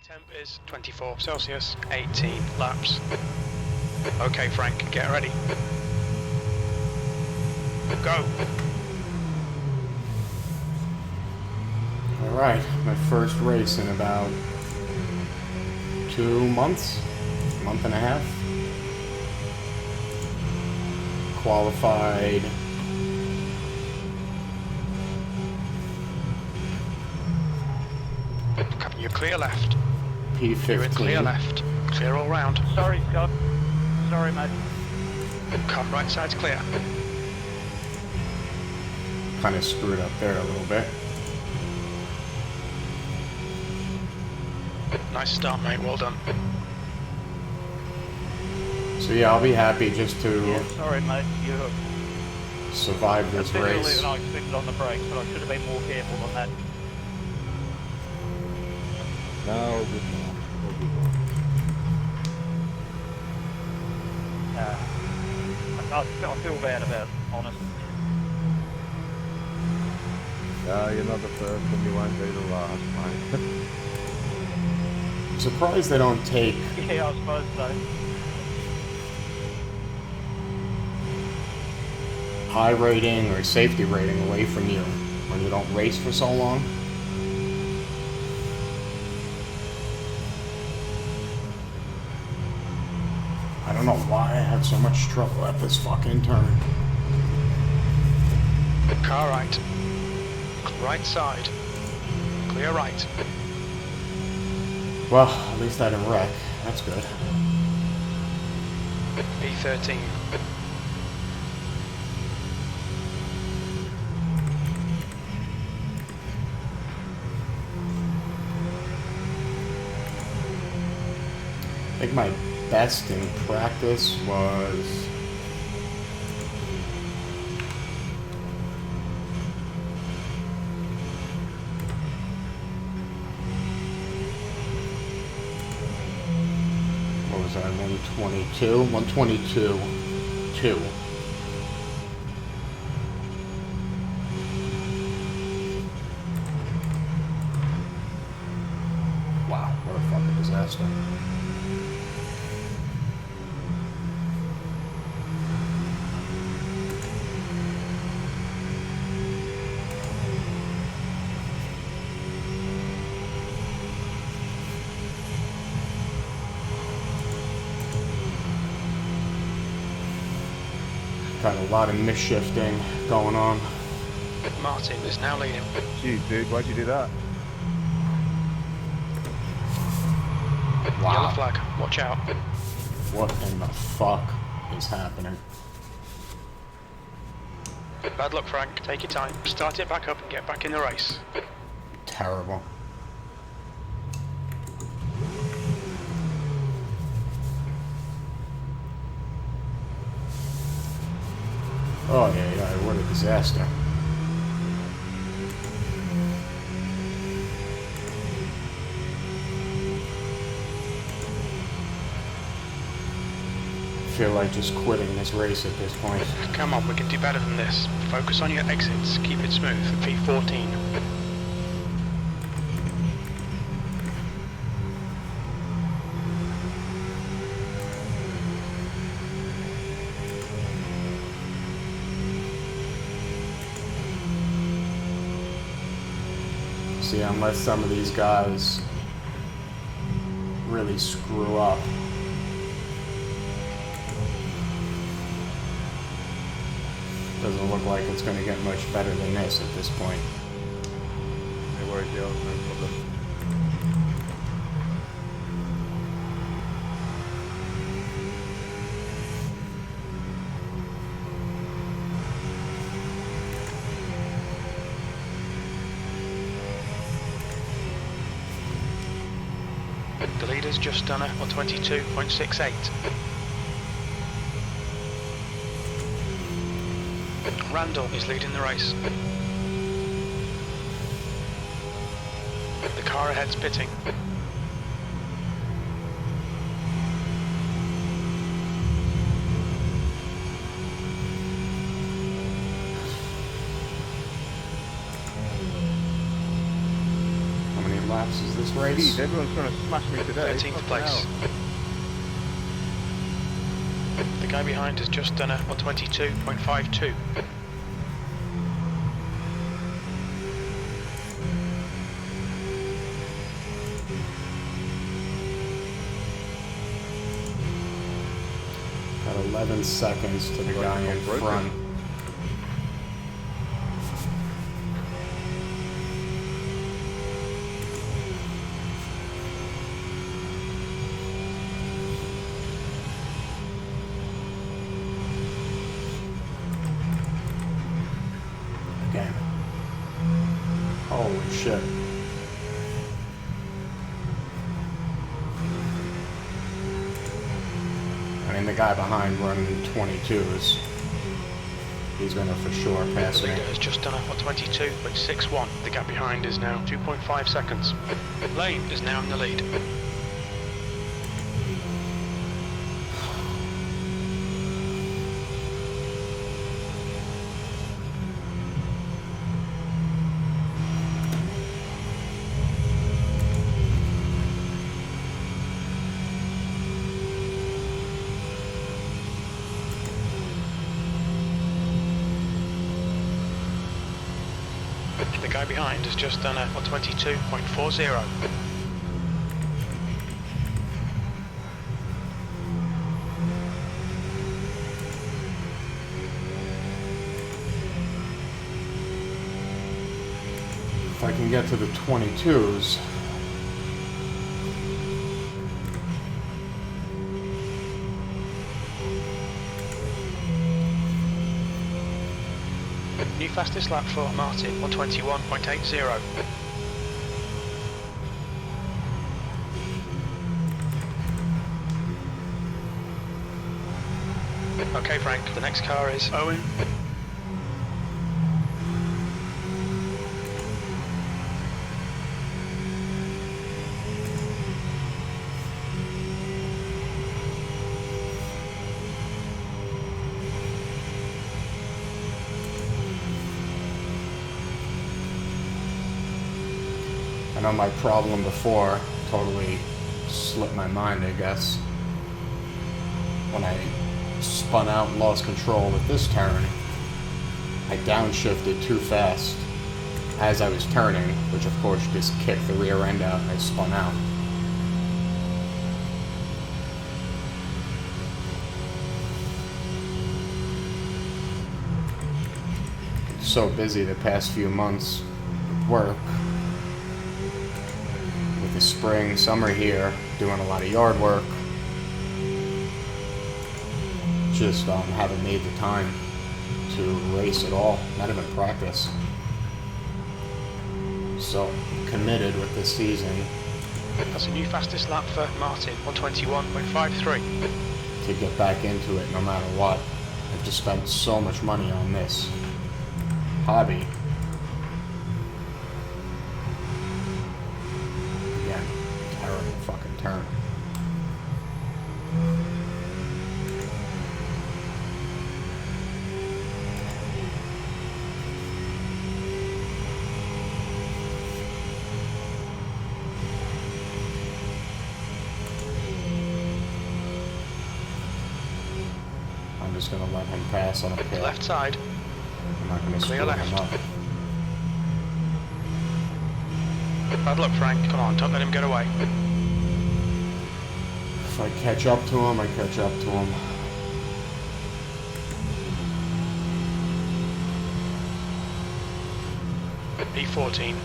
temp is 24 Celsius, 18 laps. Okay, Frank, get ready. Go. Alright, my first race in about 2 months, month and a half. Qualified You're clear left. P15. You're in clear left. Clear all round. Sorry, Scott. Sorry, mate. Car right side's clear. Kind of screwed up there a little bit. Nice start, mate. Well done. So yeah, I'll be happy just to Yeah, sorry, mate. You're survive a this bit earlier race. than I expected on the brakes, but I should have been more careful on that. No, good now. I feel bad about it, honestly. No, you're not the first and you won't be the last, mate. I'm surprised they don't take Yeah, I suppose so. high rating or safety rating away from you when you don't race for so long. I don't know why I had so much trouble at this fucking turn. Car right. Right side. Clear right. Well, at least I didn't wreck. That's good. P13. I think my best in practice was what was that, 122? 122 2. Wow, what a fucking disaster. Got a lot of misshifting going on. Martin is now leading. Gee, dude, why'd you do that? Yellow flag. Watch out. What in the fuck is happening? Bad luck, Frank. Take your time. Start it back up and get back in the race. Terrible. Oh yeah, what a disaster. I feel like just quitting this race at this point. Come on, we can do better than this. Focus on your exits. Keep it smooth. P14. See, unless some of these guys really screw up, doesn't look like it's going to get much better than this at this point. No worries, yeah, no problem. The leader's just done it on 22.68. Randall is leading the race. The car ahead's pitting. laps is this race? Jeez, everyone's trying to smash me today. 13th Fucking place. hell. The guy behind has just done a 122.52. Got 11 seconds to the guy in front. Again. Holy shit. I mean, the guy behind running 22s, he's going to for sure pass The me. leader has just done a 122.61. The gap behind is now 2.5 seconds. Lane is now in the lead. The guy behind has just done a 122.40. If I can get to the 22s, New fastest lap for Martin, 121.80. Okay, Frank, the next car is Owen. I know my problem before totally slipped my mind, I guess. When I spun out and lost control with this turn, I downshifted too fast as I was turning, which of course just kicked the rear end out and I spun out. So busy the past few months with work. With the spring, summer here, doing a lot of yard work. Just haven't made the time to race at all, not even practice. So, committed with this season. That's a new fastest lap for Martin, 121.53. To get back into it no matter what. I've just spent so much money on this hobby. Again, terrible fucking turn. I'm just gonna let him pass on a pit. Left side. I'm not gonna screw Clear left. him up. Bad luck, Frank. Come on, don't let him get away. If I catch up to him, I catch up to him. P14.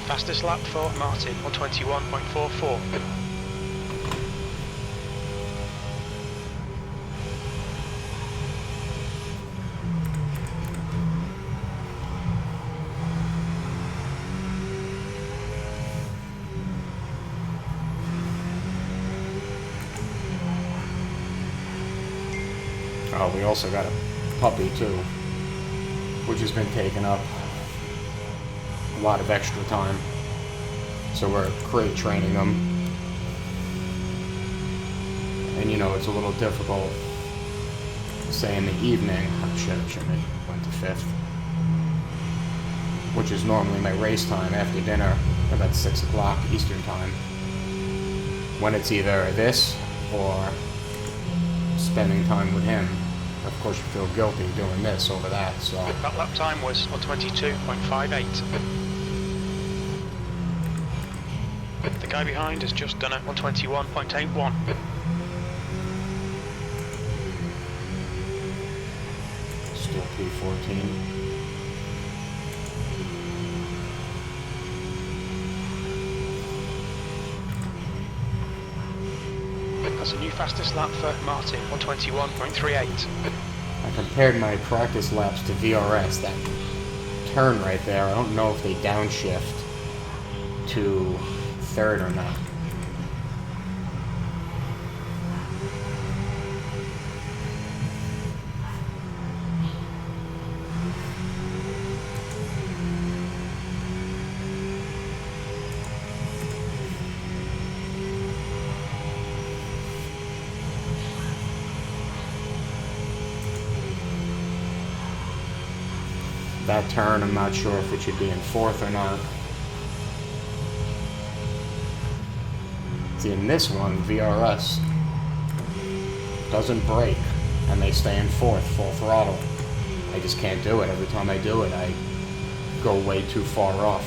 Fastest lap for Martin, 121.44. Oh, we also got a puppy too, which has been taking up a lot of extra time. So we're crate training them. And you know, it's a little difficult, say in the evening. Oh shit, I shouldn't have went to 5th. Which is normally my race time after dinner, about 6 o'clock Eastern time. When it's either this or spending time with him. Of course you feel guilty doing this over that, so... That lap time was 1:22.58. The guy behind has just done it 1:21.81. Still P14. That's a new fastest lap for Martin, 1:21.38. I compared my practice laps to VRS. That turn right there, I don't know if they downshift to 3rd or not. That turn, I'm not sure if it should be in 4th or not. See, in this one, VRS doesn't brake, and they stay in 4th, full throttle. I just can't do it. Every time I do it, I go way too far off.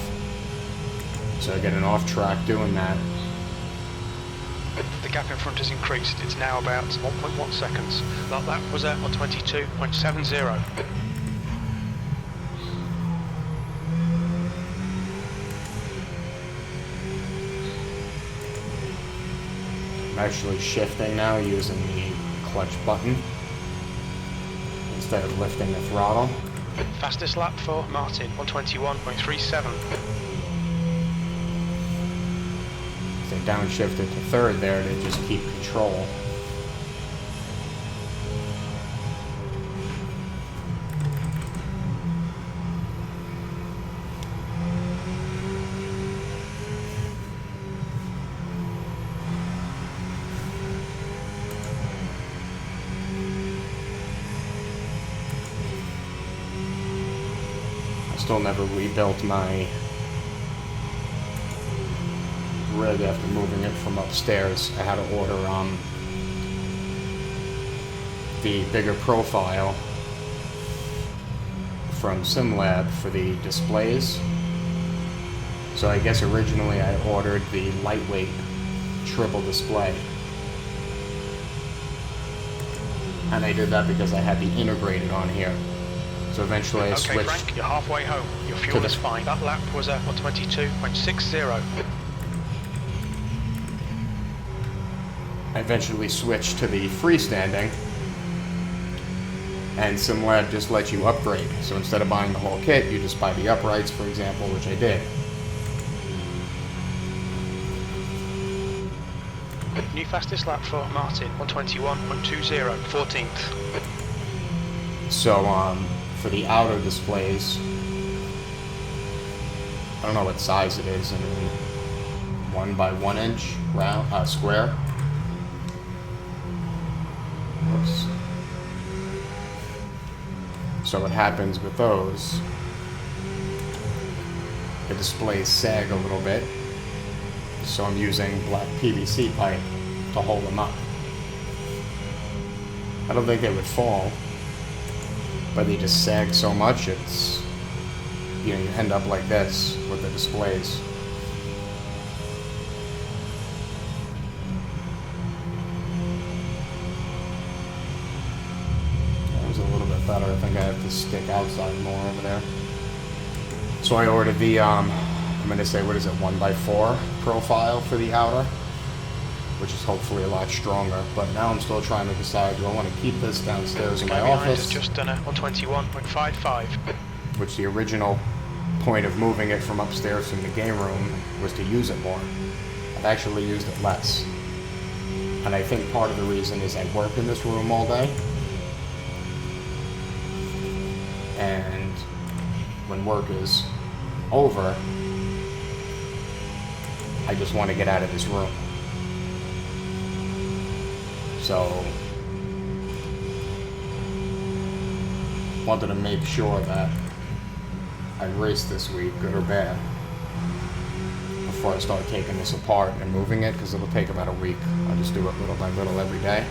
So I get an off track doing that. The gap in front has increased. It's now about 1.1 seconds. That lap was at 1:22.70. I'm actually shifting now using the clutch button instead of lifting the throttle. Fastest lap for Martin, 1:21.37. They downshifted to 3rd there to just keep control. Still never rebuilt my rig after moving it from upstairs. I had to order the bigger profile from SimLab for the displays. So I guess originally I ordered the lightweight triple display. And I did that because I had the integrated on here. So eventually I switched. Okay, Frank, you're halfway home. Your fuel is fine. That lap was at 1:22.60. I eventually switched to the freestanding, and SimLab just lets you upgrade. So instead of buying the whole kit, you just buy the uprights, for example, which I did. New fastest lap for Martin, 1:21.20, 14th. So for the outer displays, I don't know what size it is, 1 by 1 inch round square. Whoops. So what happens with those, the displays sag a little bit, so I'm using black PVC pipe to hold them up. I don't think they would fall, but they just sag so much, it's, you know, you end up like this with the displays. That was a little bit better. I think I have to stick outside more over there. So I ordered the, I'm going to say, what is it, 1 by 4 profile for the outer, which is hopefully a lot stronger. But now I'm still trying to decide, do I want to keep this downstairs in my office? Just done a 1:21.55. Which the original point of moving it from upstairs from the game room was to use it more. I've actually used it less. And I think part of the reason is I work in this room all day, and when work is over, I just want to get out of this room. So, wanted to make sure that I race this week, good or bad, before I start taking this apart and moving it, because it'll take about a week. I'll just do it little by little every day.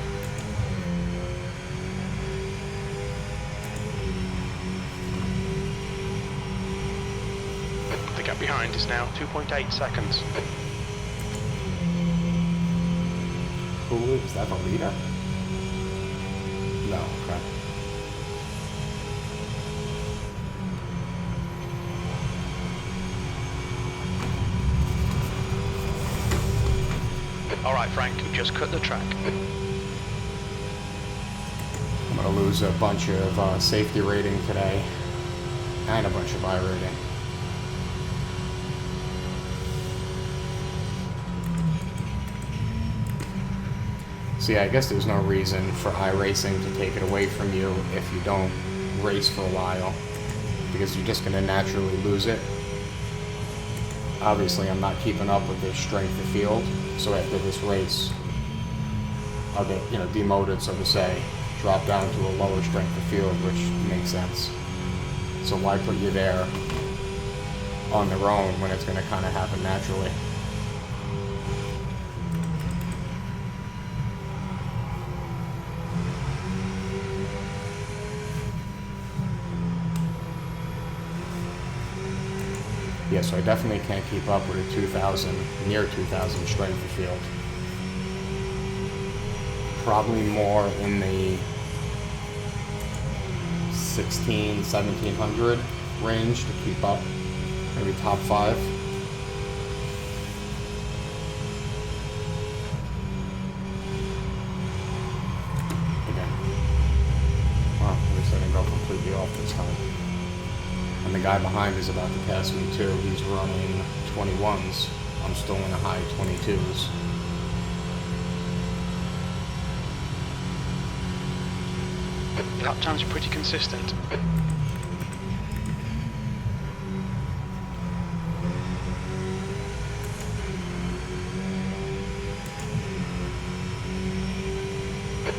The gap behind is now 2.8 seconds. Who is that, the leader? No, okay. Alright Frank, you just cut the track. I'm going to lose a bunch of safety rating today, and a bunch of iRating. See, I guess there's no reason for iRacing to take it away from you if you don't race for a while, because you're just going to naturally lose it. Obviously, I'm not keeping up with their strength of field, so after this race, I'll get, demoted, so to say, drop down to a lower strength of field, which makes sense. So why put you there on their own when it's going to kind of happen naturally? Yeah, so I definitely can't keep up with a 2,000, near 2,000 strength of field. Probably more in the 16, 1700 range to keep up. Maybe top 5. Again. Well, at least I didn't go completely off this time. And the guy behind is about to pass me too. He's running 21s. I'm still in the high 22s. Lap times are pretty consistent.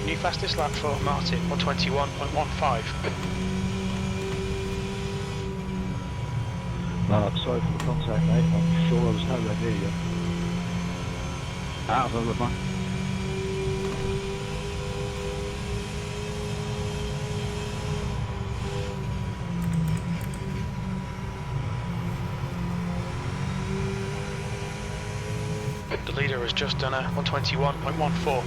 New fastest lap for Martin, 121.15. No, I'm sorry for the contact, mate. I'm sure I was nowhere near you. Out of the line. The leader has just done a 121.14.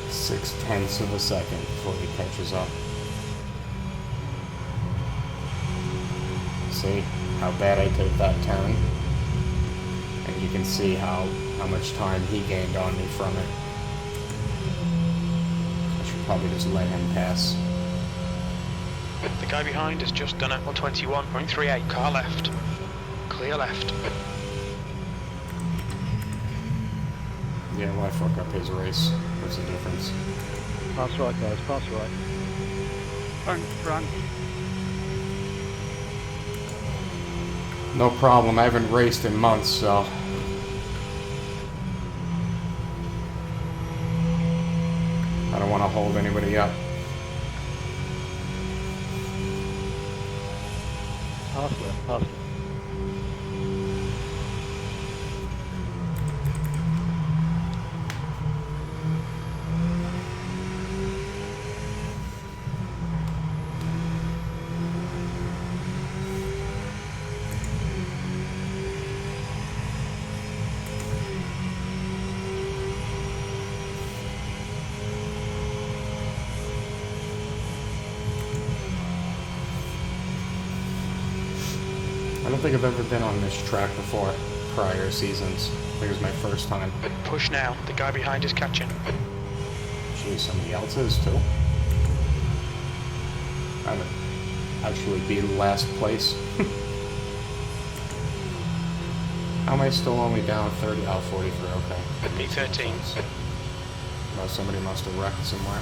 .6 of a second before he catches up. See how bad I take that turn? And you can see how much time he gained on me from it. I should probably just let him pass. The guy behind has just done a 121.38. Car left. Clear left. Yeah, why fuck up his race? What's the difference? Pass right, guys. Pass right. Front. No problem. I haven't raced in months, so I don't want to hold anybody up. Pass left. Pass left. I don't think I've ever been on this track before, prior seasons. I think it was my first time. Push now. The guy behind is catching. Geez, somebody else is too. I would actually be last place. How am I still only down 30? Oh, 43, okay. P13. Well, somebody must have wrecked somewhere.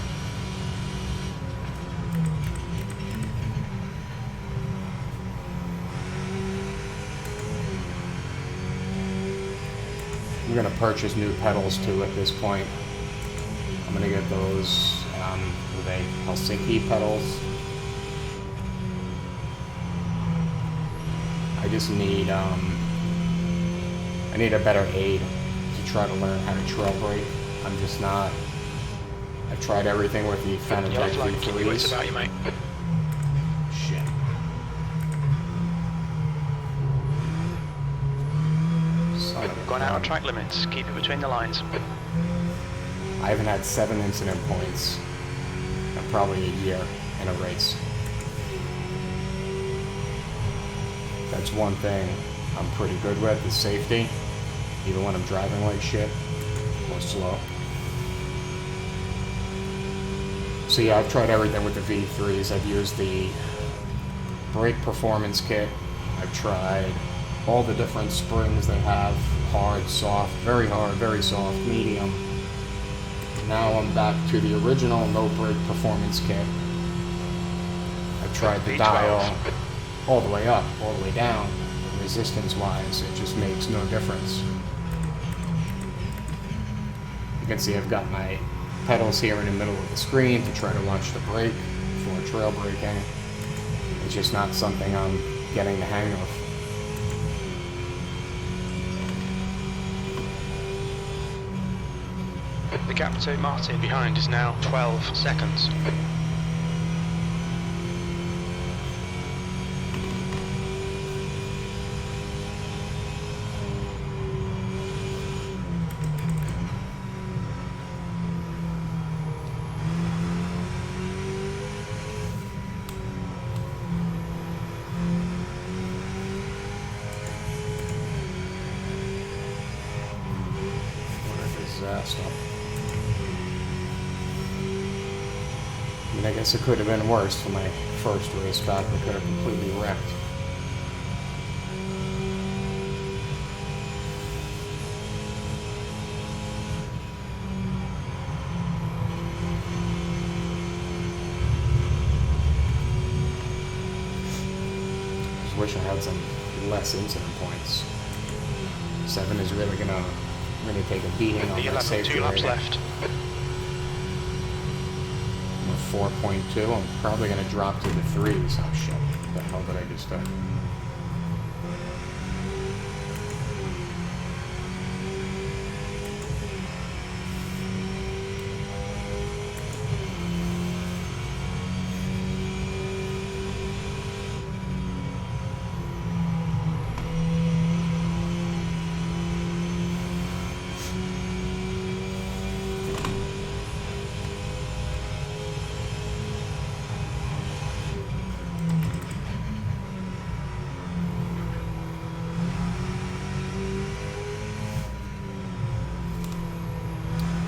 I'm gonna purchase new pedals too at this point. I'm gonna get those, were they Helsinki pedals? I just need, I need a better aid to try to learn how to trail brake. I'm just not, I've tried everything with the Fanatec P12. About you, mate. Shit. We've gone out on track limits. Keep it between the lines. I haven't had 7 incident points in probably a year in a race. That's one thing I'm pretty good with, is safety, even when I'm driving like shit or slow. So yeah, I've tried everything with the V3s. I've used the brake performance kit. I've tried all the different springs they have, hard, soft, very hard, very soft, medium. Now I'm back to the original no brake performance kit. I've tried the P12. dial all the way up, all the way down. Resistance-wise, it just makes no difference. You can see I've got my pedals here in the middle of the screen to try to launch the brake for trail braking. It's just not something I'm getting the hang of. The gap to Martin behind is now 12 seconds. What a disaster. I mean, I guess it could have been worse for my first race back. I could have completely wrecked. Just wish I had some less incident points. 7 is really gonna take a beating on The my 11, safety 2 laps rating. left. 4.2, I'm probably going to drop to the 3s. Oh shit, what the hell did I just do?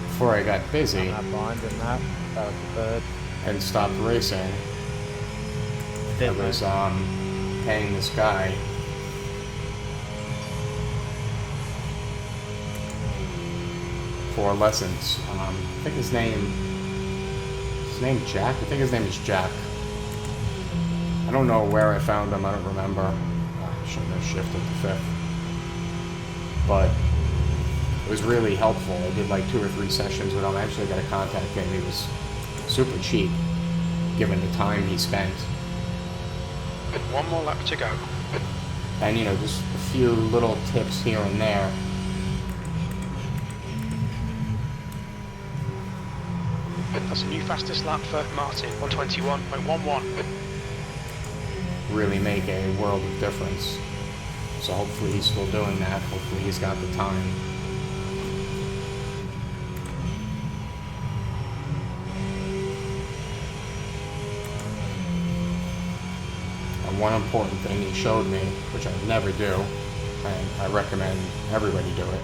Before I got busy I'm behind in that. That was the third. and stopped racing, I was paying this guy for lessons. I think his name Jack? I think his name is Jack. I don't know where I found him, I don't remember. I shouldn't have shifted to 5th. But it was really helpful. I did like 2 or 3 sessions with him. I actually got to contact him. He was super cheap, given the time he spent. One more lap to go. And, you know, just a few little tips here and there. That's a new fastest lap for Martin, 121.11. Really make a world of difference. So hopefully he's still doing that. Hopefully he's got the time. And one important thing he showed me, which I never do, and I recommend everybody do it.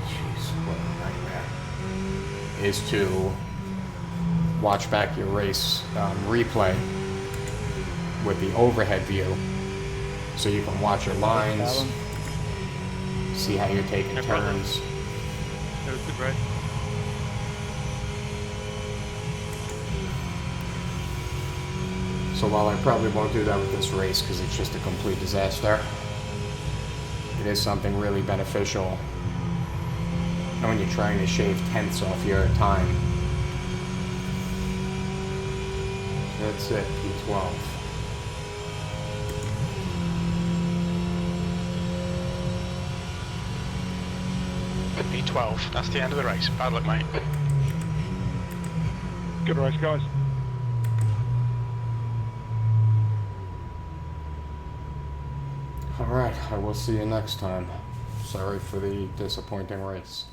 Jeez, what a nightmare. Is to watch back your race replay with the overhead view, so you can watch your lines, see how you're taking No problem. turns. It was good race. So while I probably won't do that with this race because it's just a complete disaster, it is something really beneficial when you're trying to shave tenths off your time. That's it, P12. P12, that's the end of the race. Bad luck, mate. Good race, guys. Alright, I will see you next time. Sorry for the disappointing race.